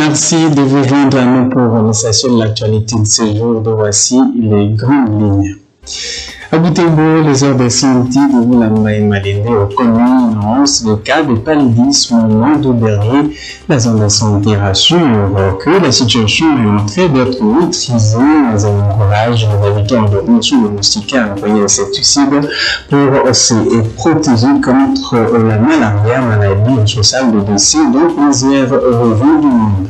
Merci de vous joindre à nous pour la session de l'actualité de ce jour. De voici les grandes lignes. À Butembo, les heures de santé de Vulamba et Malende ont connu une hausse de cas de paludisme au mois d'août dernier. La zone de santé rassure que la situation est en train d'être maîtrisée, mais elle encourage les habitants de retour le moustiquaire envoyer insecticides pour se protéger contre la malaria, maladie responsable de décès dans plusieurs régions du monde.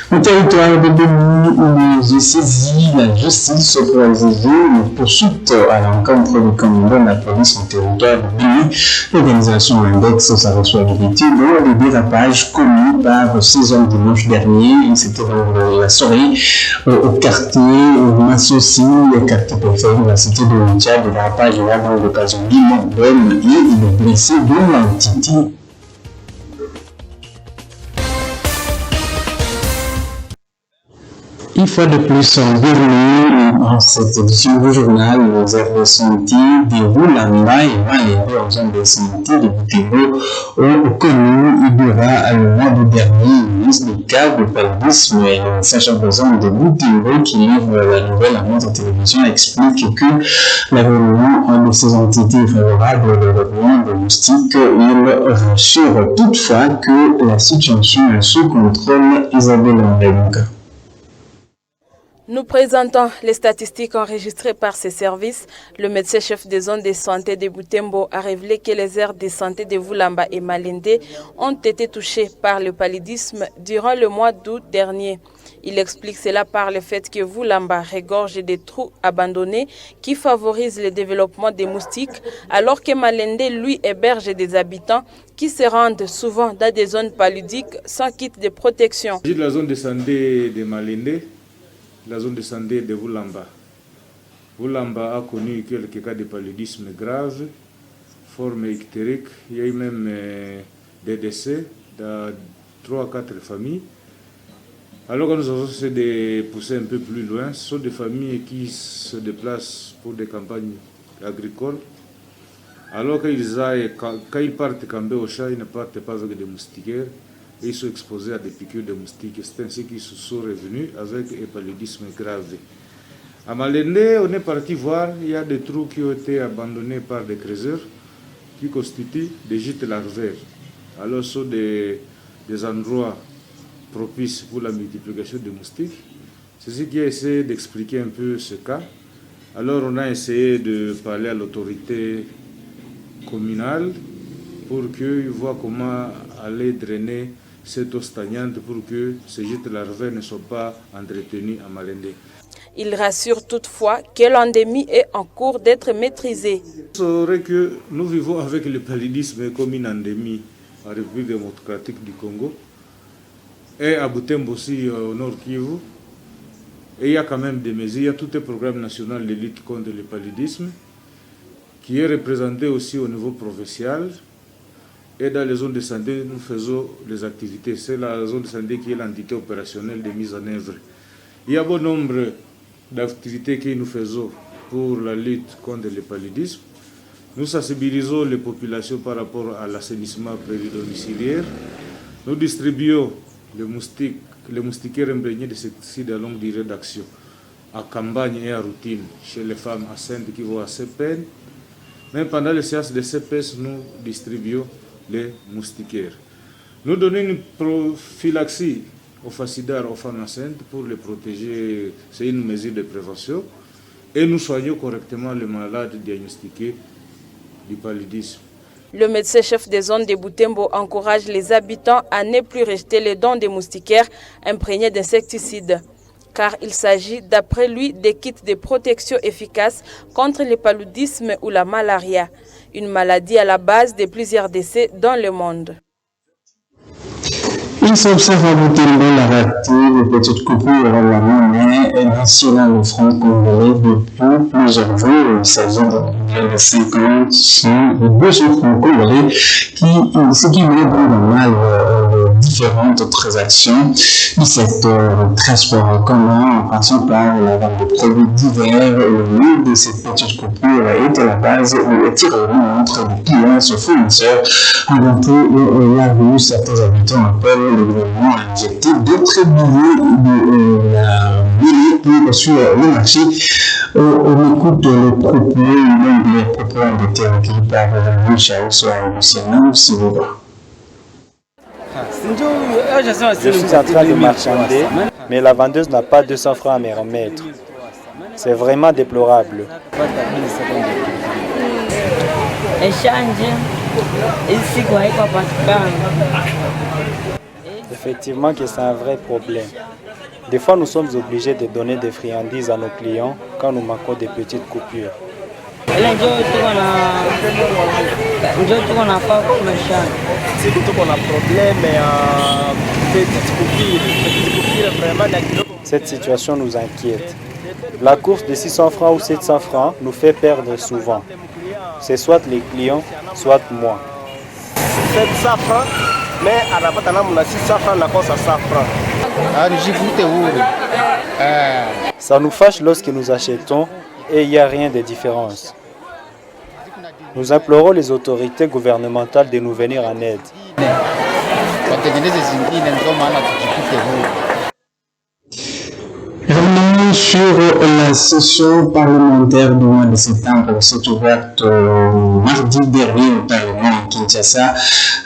Au territoire de Béni, où j'ai saisi la justice pour exiger une poursuite à l'encontre du commandant de la police au territoire de Béni. L'organisation indexe sa responsabilité dans les dérapages commis par ces hommes dimanche dernier. C'était dans la soirée au quartier Massosi, le quartier périphérique de la cité de Lucha. Le dérapage là dans l'occasion d'homme et de blessés de l'entité. Une fois de plus, en bienvenue dans cette édition du journal Les heures de santé de Vulamba et Malende en zone de santé de Butembo ont connu, il y aura le mois de dernier une liste de cas de paludisme et le sachant besoin de Butembo qui livre la nouvelle à notre télévision explique que l'environnement de ces entités est favorable au développement de moustiques. Il rassure toutefois que la situation est sous contrôle. Isabelle Mbenga. Nous présentons les statistiques enregistrées par ces services. Le médecin-chef des zones de santé de Butembo a révélé que les aires de santé de Vulamba et Malende ont été touchées par le paludisme durant le mois d'août dernier. Il explique cela par le fait que Vulamba regorge des trous abandonnés qui favorisent le développement des moustiques, alors que Malende, lui, héberge des habitants qui se rendent souvent dans des zones paludiques sans kit de protection. La zone de santé de Malende, la zone de santé de Vulamba. Vulamba a connu quelques cas de paludisme grave, forme ictérique. Il y a eu même des décès dans 3 à 4 familles. Alors que nous avons essayé de pousser un peu plus loin, ce sont des familles qui se déplacent pour des campagnes agricoles. Alors quand ils partent camper au chat, ils ne partent pas avec des moustiquaires. Et ils sont exposés à des piqûres de moustiques. C'est ainsi qu'ils se sont revenus avec un paludisme grave. À Malende, on est parti voir, il y a des trous qui ont été abandonnés par des creuseurs qui constituent des gîtes larvaires. Alors ce sont des endroits propices pour la multiplication des moustiques. C'est ce qui a essayé d'expliquer un peu ce cas. Alors on a essayé de parler à l'autorité communale pour qu'ils voient comment aller drainer cette eau stagnante pour que ces gîtes larvaires ne soient pas entretenus à Malende. Il rassure toutefois que l'endémie est en cours d'être maîtrisée. C'est vrai que nous vivons avec le paludisme comme une endémie en République démocratique du Congo et à Butembo aussi au Nord Kivu. Et il y a quand même des mesures, il y a tout un programme national de lutte contre le paludisme qui est représenté aussi au niveau provincial. Et dans les zones de santé, nous faisons des activités. C'est la zone de santé qui est l'entité opérationnelle de mise en œuvre. Il y a bon nombre d'activités que nous faisons pour la lutte contre le paludisme. Nous sensibilisons les populations par rapport à l'assainissement péridomiciliaire. Nous distribuons les moustiquaires imprégnés d'insecticides à longue durée d'action, à campagne et à routine, chez les femmes enceintes qui vont à CPN. Même pendant les séances de CPS, nous distribuons les moustiquaires. Nous donnons une prophylaxie au facidar aux femmes enceintes pour les protéger. C'est une mesure de prévention. Et nous soignons correctement les malades diagnostiqués du paludisme. Le médecin-chef des zones de Butembo encourage les habitants à ne plus rejeter les dons des moustiquaires imprégnés d'insecticides, car il s'agit, d'après lui, des kits de protection efficaces contre le paludisme ou la malaria, une maladie à la base de plusieurs décès dans le monde. Il s'observe à Butembo la rareté de petites coupures dans la monnaie nationale franc-congolais depuis plusieurs jours. Il s'agit de 50, 100 et 200 francs congolais ce qui met dans le mal différentes transactions du secteur transport en commun, en passant par la vente de produits divers. Le but de cette petite coupure est à la base de tirer entre les clients et ses fournisseurs. Avant tout, la rue, certains habitants appellent le gouvernement à injecter d'autres billets de la mêlée pour sur le marché. On écoute le propos, l'un des propos ont été recueillis par Michel Soaroussina, si vous voulez. Je suis en train de marchander, mais la vendeuse n'a pas 200 francs à me remettre. C'est vraiment déplorable. Effectivement que c'est un vrai problème. Des fois, nous sommes obligés de donner des friandises à nos clients quand nous manquons des petites coupures. Cette situation nous inquiète. La course de 600 francs ou 700 francs nous fait perdre souvent. C'est soit les clients, soit moi. 700 francs, mais à la base, on a 600 francs, la course à 100 francs. Ça nous fâche lorsque nous achetons et il n'y a rien de différence. Nous implorons les autorités gouvernementales de nous venir en aide. Revenons sur la session parlementaire du mois de septembre. C'est ouverte mardi dernier au Parlement à Kinshasa.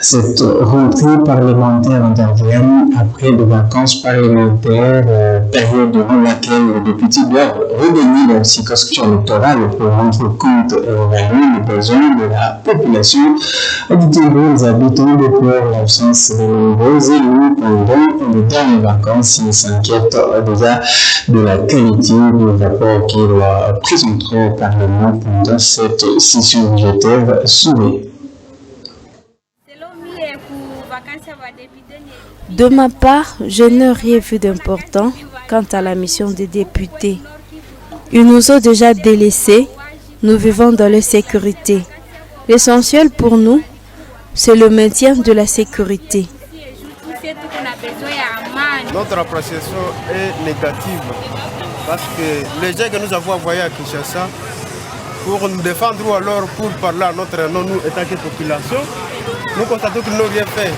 Cette rentrée parlementaire intervient après des vacances parlementaires, période durant laquelle les députés doivent revenir dans la circonscription électorale pour rendre compte et évaluer les besoins de la population. Les habitants déplorent l'absence de nombreux élus pendant les dernières vacances. Ils s'inquiètent déjà de la qualité du rapport qu'ils présenteront au Parlement pendant cette session budgétaire souveraine. De ma part, je n'ai rien vu d'important quant à la mission des députés. Ils nous ont déjà délaissés, nous vivons dans l'insécurité. L'essentiel pour nous, c'est le maintien de la sécurité. Notre appréciation est négative parce que les gens que nous avons envoyés à Kinshasa pour nous défendre ou alors pour parler à notre nom, nous étant que population, nous constatons qu'ils n'ont rien fait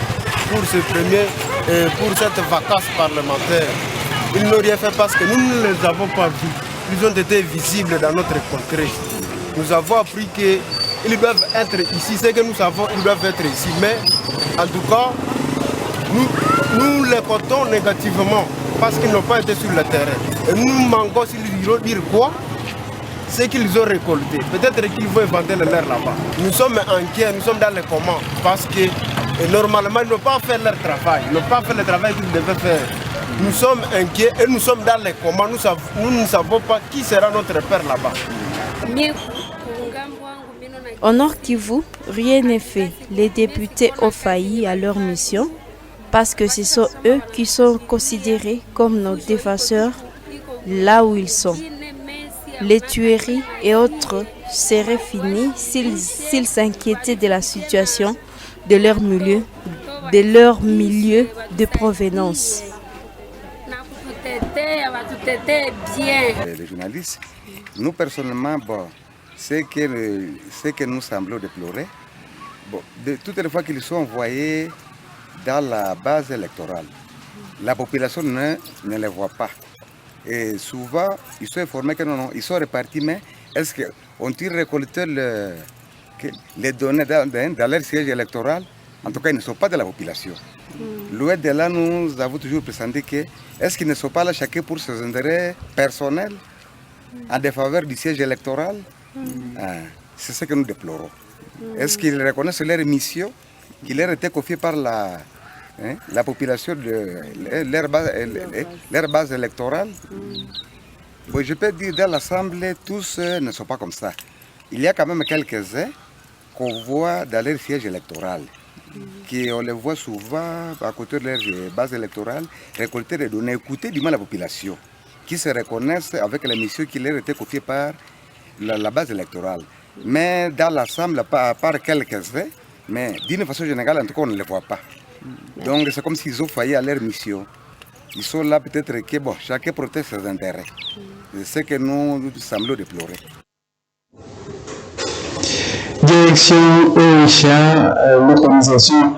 pour ce premier et pour cette vacance parlementaire. Ils n'ont rien fait parce que nous ne les avons pas vus. Ils ont été visibles dans notre contrée. Nous avons appris qu'ils doivent être ici. Ce que nous savons, ils doivent être ici. Mais en tout cas, nous les comptons négativement parce qu'ils n'ont pas été sur le terrain. Et nous manquons s'ils vont dire quoi? C'est qu'ils ont récolté. Peut-être qu'ils vont inventer le leur là-bas. Nous sommes inquiets, nous sommes dans les commandes parce que normalement ils n'ont pas fait leur travail. Ils n'ont pas fait le travail qu'ils devaient faire. Nous sommes inquiets et nous sommes dans les commandes. Nous ne savons pas qui sera notre père là-bas. Au Nord Kivu, rien n'est fait. Les députés ont failli à leur mission parce que ce sont eux qui sont considérés comme nos défenseurs là où ils sont. Les tueries et autres seraient finies s'ils s'inquiétaient de la situation de leur milieu de provenance. Les journalistes, nous personnellement, ce que nous semblons déplorer, de toutes les fois qu'ils sont envoyés dans la base électorale, la population ne les voit pas. Et souvent, ils sont informés que non, ils sont répartis, mais est-ce qu'on-ils récolté les données dans leur siège électoral? En tout cas, ils ne sont pas de la population. Loin de là, nous avons toujours présenté que est-ce qu'ils ne sont pas là chacun pour ses intérêts personnels en défaveur du siège électoral? C'est ce que nous déplorons. Est-ce qu'ils reconnaissent leur mission qui leur était confiée par la population de leur base électorale? Je peux dire dans l'Assemblée, tous ne sont pas comme ça. Il y a quand même quelques-uns qu'on voit dans leur siège électoral, qu'on les voit souvent à côté de leur base électorale, récolter des données, écouter du mal la population, qui se reconnaissent avec la mission qui leur était confiée par la base électorale. Mais dans l'Assemblée, à part quelques-uns, mais d'une façon générale, en tout cas, on ne les voit pas. Donc c'est comme s'ils ont failli à leur mission. Ils sont là peut-être que bon, chacun protège ses intérêts. C'est ce que nous semblons déplorer. Direction OICHA, l'organisation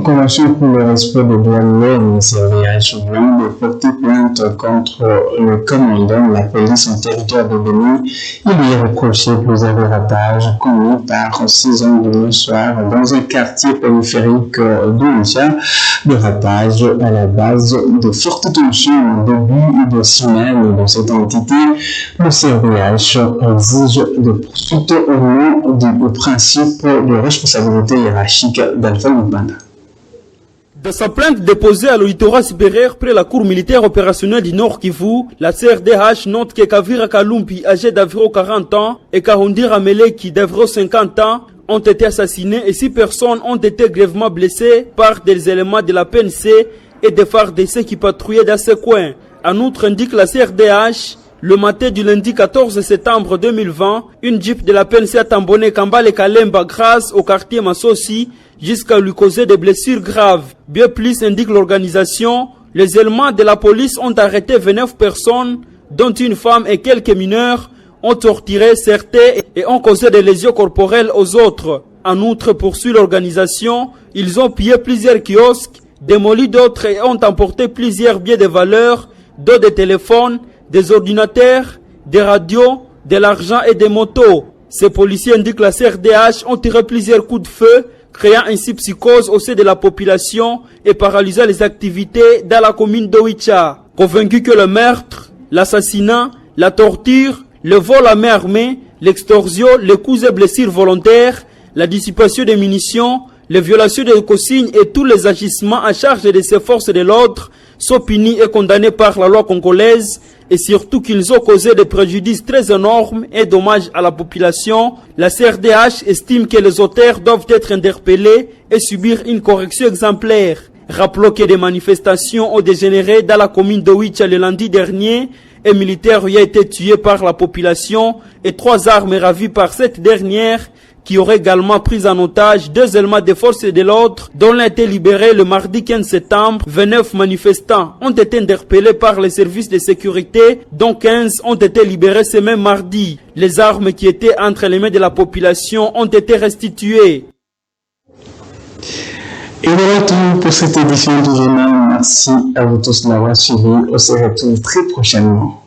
convention pour le respect des droits de l'homme, CRDH, vient de porter plainte contre le commandant de la police en territoire de Bénin. Il lui est reproché plusieurs dérapages commis par 6 hommes dimanche soir dans un quartier périphérique d'OICHA. Dérapage à la base de fortes tensions au début de semaine dans cette entité. Le CRDH exige des poursuites au nom du principe de responsabilité hiérarchique d'Alpha Lubanda. Dans sa plainte déposée à l'auditorat supérieur près la cour militaire opérationnelle du Nord Kivu, la CRDH note que Kavira Kalumpi, âgé d'environ 40 ans, et Kahundira Meleki, d'environ 50 ans, ont été assassinés et 6 personnes ont été grièvement blessées par des éléments de la PNC et des FARDC qui patrouillaient dans ce coin. En outre, indique la CRDH, le matin du lundi 14 septembre 2020, une jeep de la PNC a tamponné Kambale Kalemba grâce au quartier Massosi jusqu'à lui causer des blessures graves. Bien plus, indique l'organisation, les éléments de la police ont arrêté 29 personnes, dont une femme et quelques mineurs, ont torturé certains et ont causé des lésions corporelles aux autres. En outre, poursuit l'organisation, ils ont pillé plusieurs kiosques, démoli d'autres et ont emporté plusieurs biens de valeur, dont des téléphones, des ordinateurs, des radios, de l'argent et des motos. Ces policiers, indiquent la CRDH, ont tiré plusieurs coups de feu, créant ainsi psychose au sein de la population et paralysant les activités dans la commune d'Oicha. Convaincu que le meurtre, l'assassinat, la torture, le vol à main armée, l'extorsion, les coups et blessures volontaires, la dissipation des munitions, les violations des consignes et tous les agissements à charge de ces forces de l'ordre sont punis et condamnés par la loi congolaise et surtout qu'ils ont causé des préjudices très énormes et dommages à la population. La CRDH estime que les auteurs doivent être interpellés et subir une correction exemplaire. Rappelons que des manifestations ont dégénéré dans la commune de Oicha le lundi dernier. Un militaire y a été tué par la population et 3 armes ravies par cette dernière qui aurait également pris en otage 2 éléments des forces de l'ordre dont l'un a été libéré le mardi 15 septembre. 29 manifestants ont été interpellés par les services de sécurité dont 15 ont été libérés ce même mardi. Les armes qui étaient entre les mains de la population ont été restituées. Et voilà tout pour cette édition du journal. Merci à vous tous de l'avoir suivi. On se retrouve très prochainement.